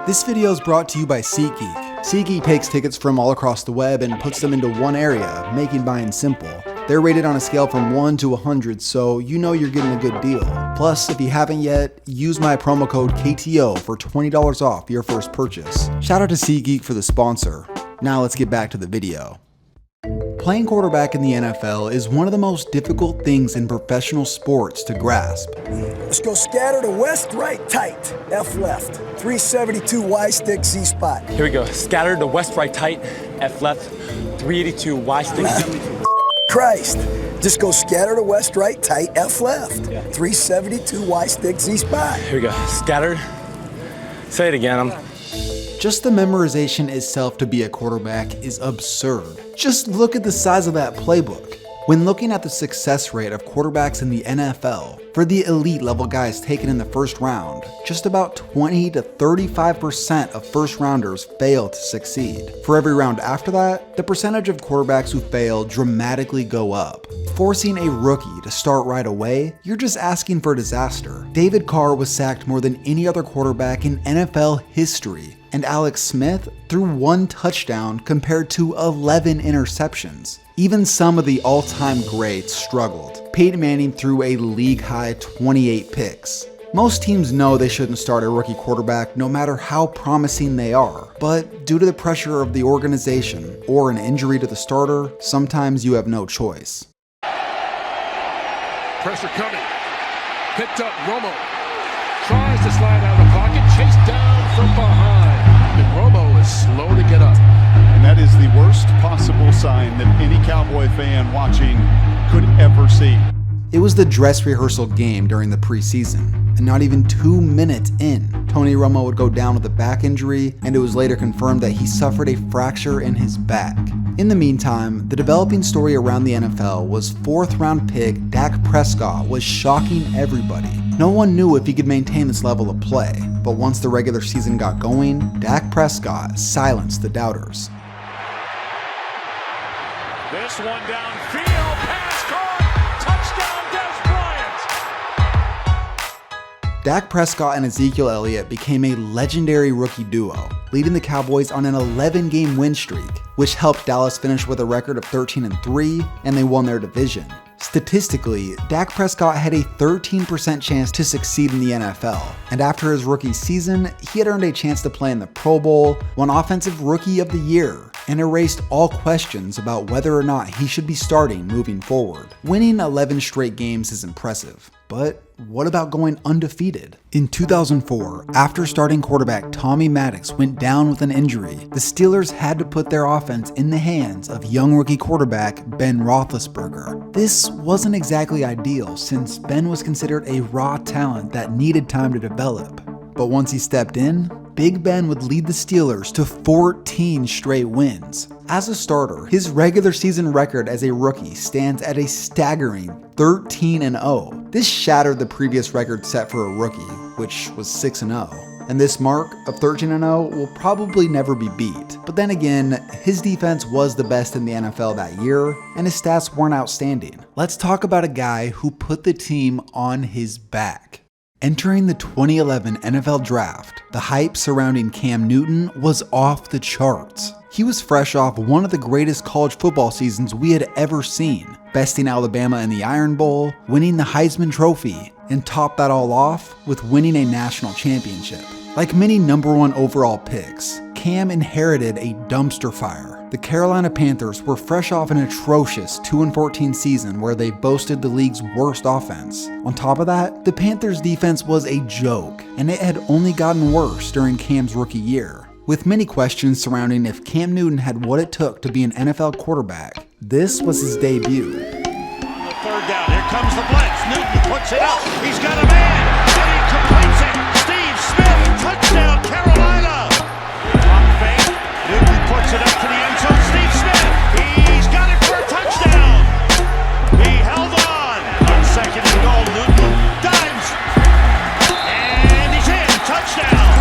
This video is brought to you by SeatGeek. SeatGeek takes tickets from all across the web and puts them into one area, making buying simple. They're rated on a scale from 1 to 100, so you know you're getting a good deal. Plus, if you haven't yet, use my promo code KTO for $20 off your first purchase. Shout out to SeatGeek for the sponsor. Now let's get back to the video. Playing quarterback in the NFL is one of the most difficult things in professional sports to grasp. Let's go scatter to west, right, tight, F left, 372 Y stick, Z spot. Here we go, scatter to west, right, tight, F left, 382 Y stick, 72. Christ, just go scatter to west, right, tight, F left, 372 Y stick, Z spot. Here we go, scattered, say it again, Just the memorization itself to be a quarterback is absurd. Just look at the size of that playbook. When looking at the success rate of quarterbacks in the NFL, for the elite level guys taken in the first round, just about 20 to 35% of first rounders fail to succeed. For every round after that, the percentage of quarterbacks who fail dramatically go up. Forcing a rookie to start right away, you're just asking for disaster. David Carr was sacked more than any other quarterback in NFL history, and Alex Smith threw 1 touchdown compared to 11 interceptions. Even some of the all-time greats struggled. Peyton Manning threw a league-high 28 picks. Most teams know they shouldn't start a rookie quarterback no matter how promising they are, but due to the pressure of the organization or an injury to the starter, sometimes you have no choice. Pressure coming. Picked up Romo. Tries to slide out of the pocket. Chased down from behind. And Romo is slow to get up. And that is the worst possible sign that any Cowboy fan watching could ever see. It was the dress rehearsal game during the preseason, and not even 2 minutes in, Tony Romo would go down with a back injury, and it was later confirmed that he suffered a fracture in his back. In the meantime, the developing story around the NFL was 4th-round pick Dak Prescott was shocking everybody. No one knew if he could maintain this level of play, but once the regular season got going, Dak Prescott silenced the doubters. This one downfield, pass caught, touchdown, Des Bryant. Dak Prescott and Ezekiel Elliott became a legendary rookie duo, leading the Cowboys on an 11-game win streak, which helped Dallas finish with a record of 13-3, and they won their division. Statistically, Dak Prescott had a 13% chance to succeed in the NFL, and after his rookie season, he had earned a chance to play in the Pro Bowl, won Offensive Rookie of the Year, and erased all questions about whether or not he should be starting moving forward. Winning 11 straight games is impressive, but what about going undefeated? In 2004, after starting quarterback Tommy Maddox went down with an injury, the Steelers had to put their offense in the hands of young rookie quarterback Ben Roethlisberger. This wasn't exactly ideal since Ben was considered a raw talent that needed time to develop. But once he stepped in, Big Ben would lead the Steelers to 14 straight wins. As a starter, his regular season record as a rookie stands at a staggering 13-0. This shattered the previous record set for a rookie, which was 6-0. And this mark of 13-0 will probably never be beat. But then again, his defense was the best in the NFL that year, and his stats weren't outstanding. Let's talk about a guy who put the team on his back. Entering the 2011 NFL Draft, the hype surrounding Cam Newton was off the charts. He was fresh off one of the greatest college football seasons we had ever seen, besting Alabama in the Iron Bowl, winning the Heisman Trophy, and topped that all off with winning a national championship. Like many #1 overall picks, Cam inherited a dumpster fire. The Carolina Panthers were fresh off an atrocious 2-14 season where they boasted the league's worst offense. On top of that, the Panthers' defense was a joke, and it had only gotten worse during Cam's rookie year. With many questions surrounding if Cam Newton had what it took to be an NFL quarterback, this was his debut. On the 3rd down, here comes the blitz. Newton puts it up. He's got a man, and he completes it. Steve Smith, touchdown, Carolina. Pump fake. Newton puts it up to the end zone. Steve Smith, he's got it for a touchdown. He held on 2nd and goal. Newton dives, and he's in. Touchdown.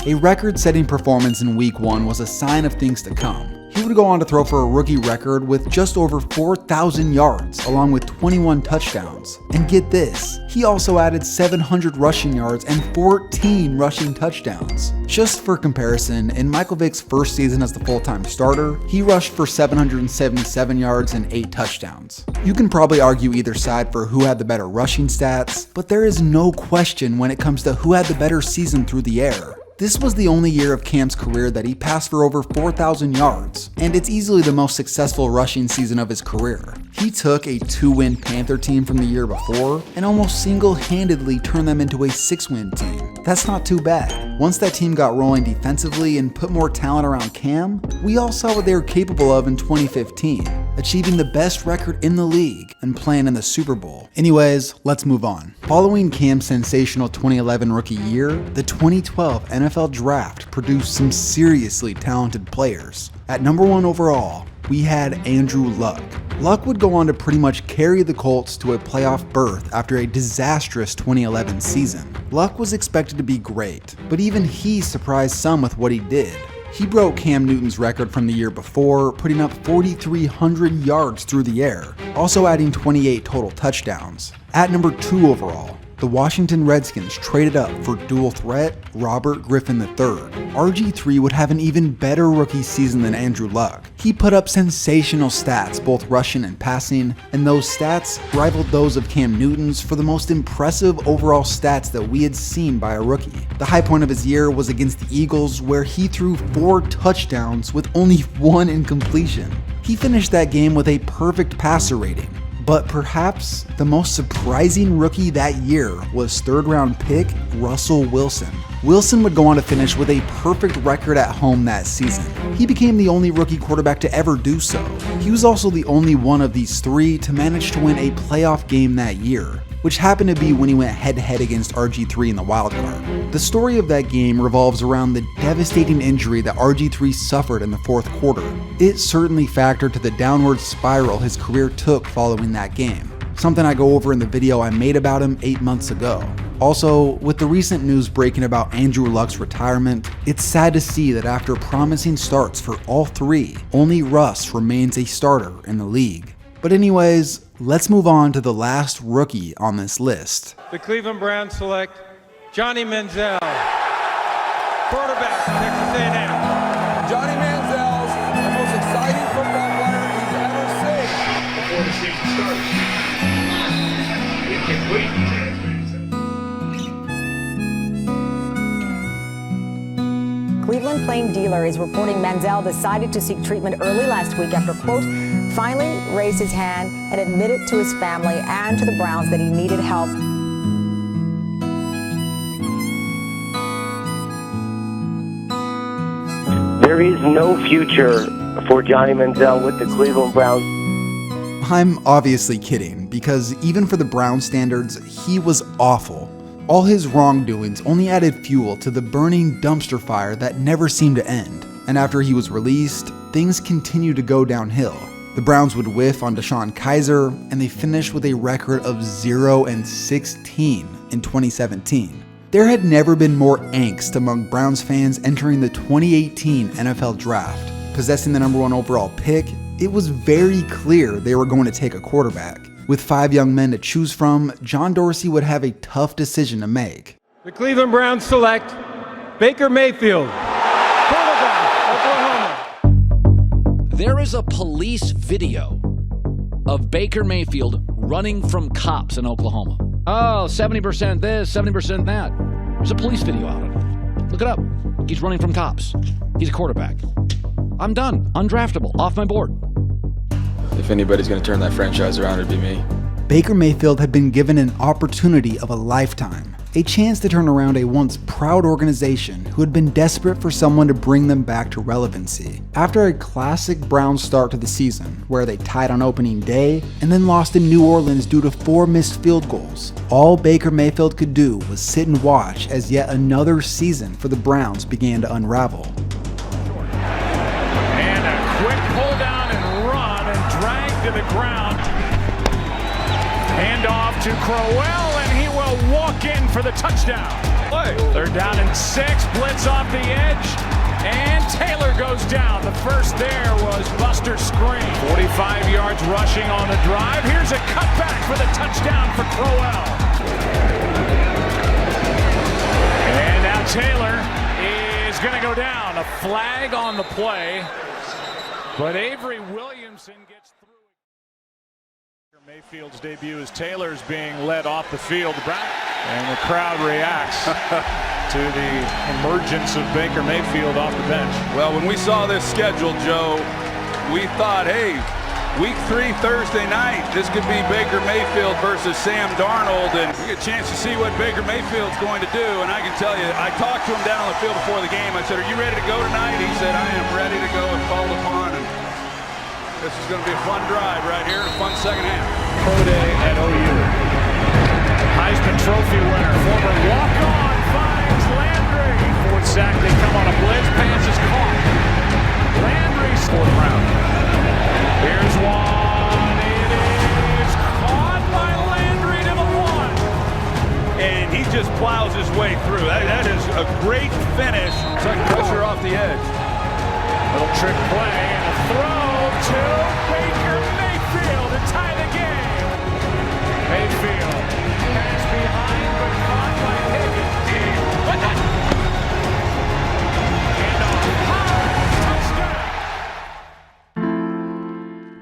A record-setting performance in Week 1 was a sign of things to come. He would go on to throw for a rookie record with just over 4,000 yards, along with 21 touchdowns. And get this, he also added 700 rushing yards and 14 rushing touchdowns. Just for comparison, in Michael Vick's first season as the full-time starter, he rushed for 777 yards and 8 touchdowns. You can probably argue either side for who had the better rushing stats, but there is no question when it comes to who had the better season through the air. This was the only year of Cam's career that he passed for over 4,000 yards, and it's easily the most successful rushing season of his career. He took a 2-win Panther team from the year before and almost single-handedly turned them into a 6-win team. That's not too bad. Once that team got rolling defensively and put more talent around Cam, we all saw what they were capable of in 2015, achieving the best record in the league and playing in the Super Bowl. Anyways, let's move on. Following Cam's sensational 2011 rookie year, the 2012 NFL Draft produced some seriously talented players. At number 1 overall, we had Andrew Luck. Luck would go on to pretty much carry the Colts to a playoff berth after a disastrous 2011 season. Luck was expected to be great, but even he surprised some with what he did. He broke Cam Newton's record from the year before, putting up 4,300 yards through the air, also adding 28 total touchdowns. At number 2 overall, the Washington Redskins traded up for dual threat Robert Griffin III. RG3 would have an even better rookie season than Andrew Luck. He put up sensational stats, both rushing and passing, and those stats rivaled those of Cam Newton's for the most impressive overall stats that we had seen by a rookie. The high point of his year was against the Eagles, where he threw 4 touchdowns with only 1 incompletion. He finished that game with a perfect passer rating. But perhaps the most surprising rookie that year was 3rd-round pick Russell Wilson. Wilson would go on to finish with a perfect record at home that season. He became the only rookie quarterback to ever do so. He was also the only one of these 3 to manage to win a playoff game that year, which happened to be when he went head-to-head against RG3 in the wild card. The story of that game revolves around the devastating injury that RG3 suffered in the 4th quarter. It certainly factored to the downward spiral his career took following that game, something I go over in the video I made about him 8 months ago. Also, with the recent news breaking about Andrew Luck's retirement, it's sad to see that after promising starts for all 3, only Russ remains a starter in the league. But anyways, let's move on to the last rookie on this list. The Cleveland Browns select Johnny Manziel, quarterback, Texas A&M. Johnny Manziel's the most exciting football player he's ever seen. Before the season starts, incomplete. Cleveland Plain Dealer is reporting Manziel decided to seek treatment early last week after, quote, finally raised his hand and admitted to his family and to the Browns that he needed help. There is no future for Johnny Manziel with the Cleveland Browns. I'm obviously kidding, because even for the Browns standards, he was awful. All his wrongdoings only added fuel to the burning dumpster fire that never seemed to end. And after he was released, things continued to go downhill. The Browns would whiff on Deshaun Kaiser, and they finished with a record of 0-16 in 2017. There had never been more angst among Browns fans entering the 2018 NFL Draft. Possessing the number 1 overall pick, it was very clear they were going to take a quarterback. With 5 young men to choose from, John Dorsey would have a tough decision to make. The Cleveland Browns select Baker Mayfield, quarterback, Oklahoma. There is a police video of Baker Mayfield running from cops in Oklahoma. Oh, 70% this, 70% that. There's a police video out of it. Look it up. He's running from cops. He's a quarterback. I'm done. Undraftable. Off my board. If anybody's going to turn that franchise around, it'd be me. Baker Mayfield had been given an opportunity of a lifetime, a chance to turn around a once proud organization who had been desperate for someone to bring them back to relevancy. After a classic Browns start to the season, where they tied on opening day and then lost in New Orleans due to 4 missed field goals, all Baker Mayfield could do was sit and watch as yet another season for the Browns began to unravel. And a quick pull down and run and drag to the ground. Hand off to Crowell, and he will walk in for the touchdown. They're down in 6, blitz off the edge, And Taylor goes down. The first there was Buster Screen. 45 yards rushing on the drive. Here's a cutback for the touchdown for Crowell. And now Taylor is going to go down. A flag on the play. But Avery Williamson gets through. Mayfield's debut as Taylor's being led off the field. And the crowd reacts to the emergence of Baker Mayfield off the bench. Well, when we saw this schedule, Joe, we thought, hey, week 3 Thursday night, this could be Baker Mayfield versus Sam Darnold, and we get a chance to see what Baker Mayfield's going to do. And I can tell you, I talked to him down on the field before the game. I said, are you ready to go tonight? He said, I am ready to go, and called upon. And this is going to be a fun drive right here, a fun second half. Pro day at OU. Heisman Trophy winner, former walk-on, finds Landry. Fourth sack, they come on a blitz, pass is caught. Landry's fourth round. Here's one, it is caught by Landry to the 1. And he just plows his way through. That is a great finish. It's like pressure off the edge. Little trick play and a throw to Baker Mayfield to tie the game. Mayfield pass behind but caught by Higgins. And a high touchdown.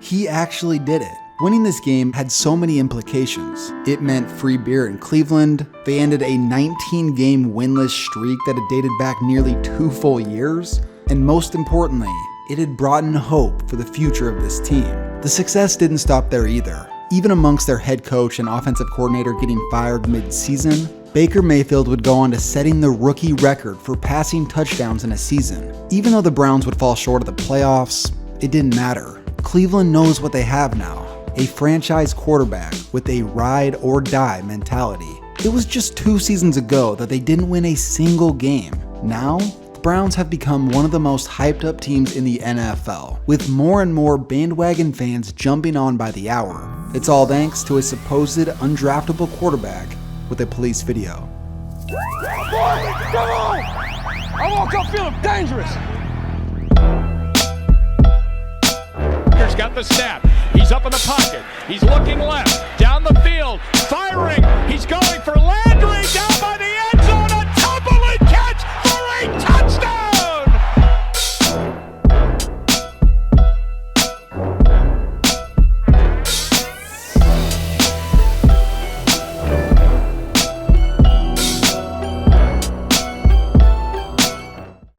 He actually did it. Winning this game had so many implications. It meant free beer in Cleveland. They ended a 19-game winless streak that had dated back nearly 2 full years. And most importantly, it had brought in hope for the future of this team. The success didn't stop there either. Even amongst their head coach and offensive coordinator getting fired mid-season, Baker Mayfield would go on to setting the rookie record for passing touchdowns in a season. Even though the Browns would fall short of the playoffs, it didn't matter. Cleveland knows what they have now, a franchise quarterback with a ride-or-die mentality. It was just 2 seasons ago that they didn't win a single game. Now, the Browns have become one of the most hyped up teams in the NFL, with more and more bandwagon fans jumping on by the hour. It's all thanks to a supposed undraftable quarterback with a police video. Come on! I woke up feeling dangerous. He's got the snap. He's up in the pocket. He's looking left. Down the field. Firing. He's going for Landry. Down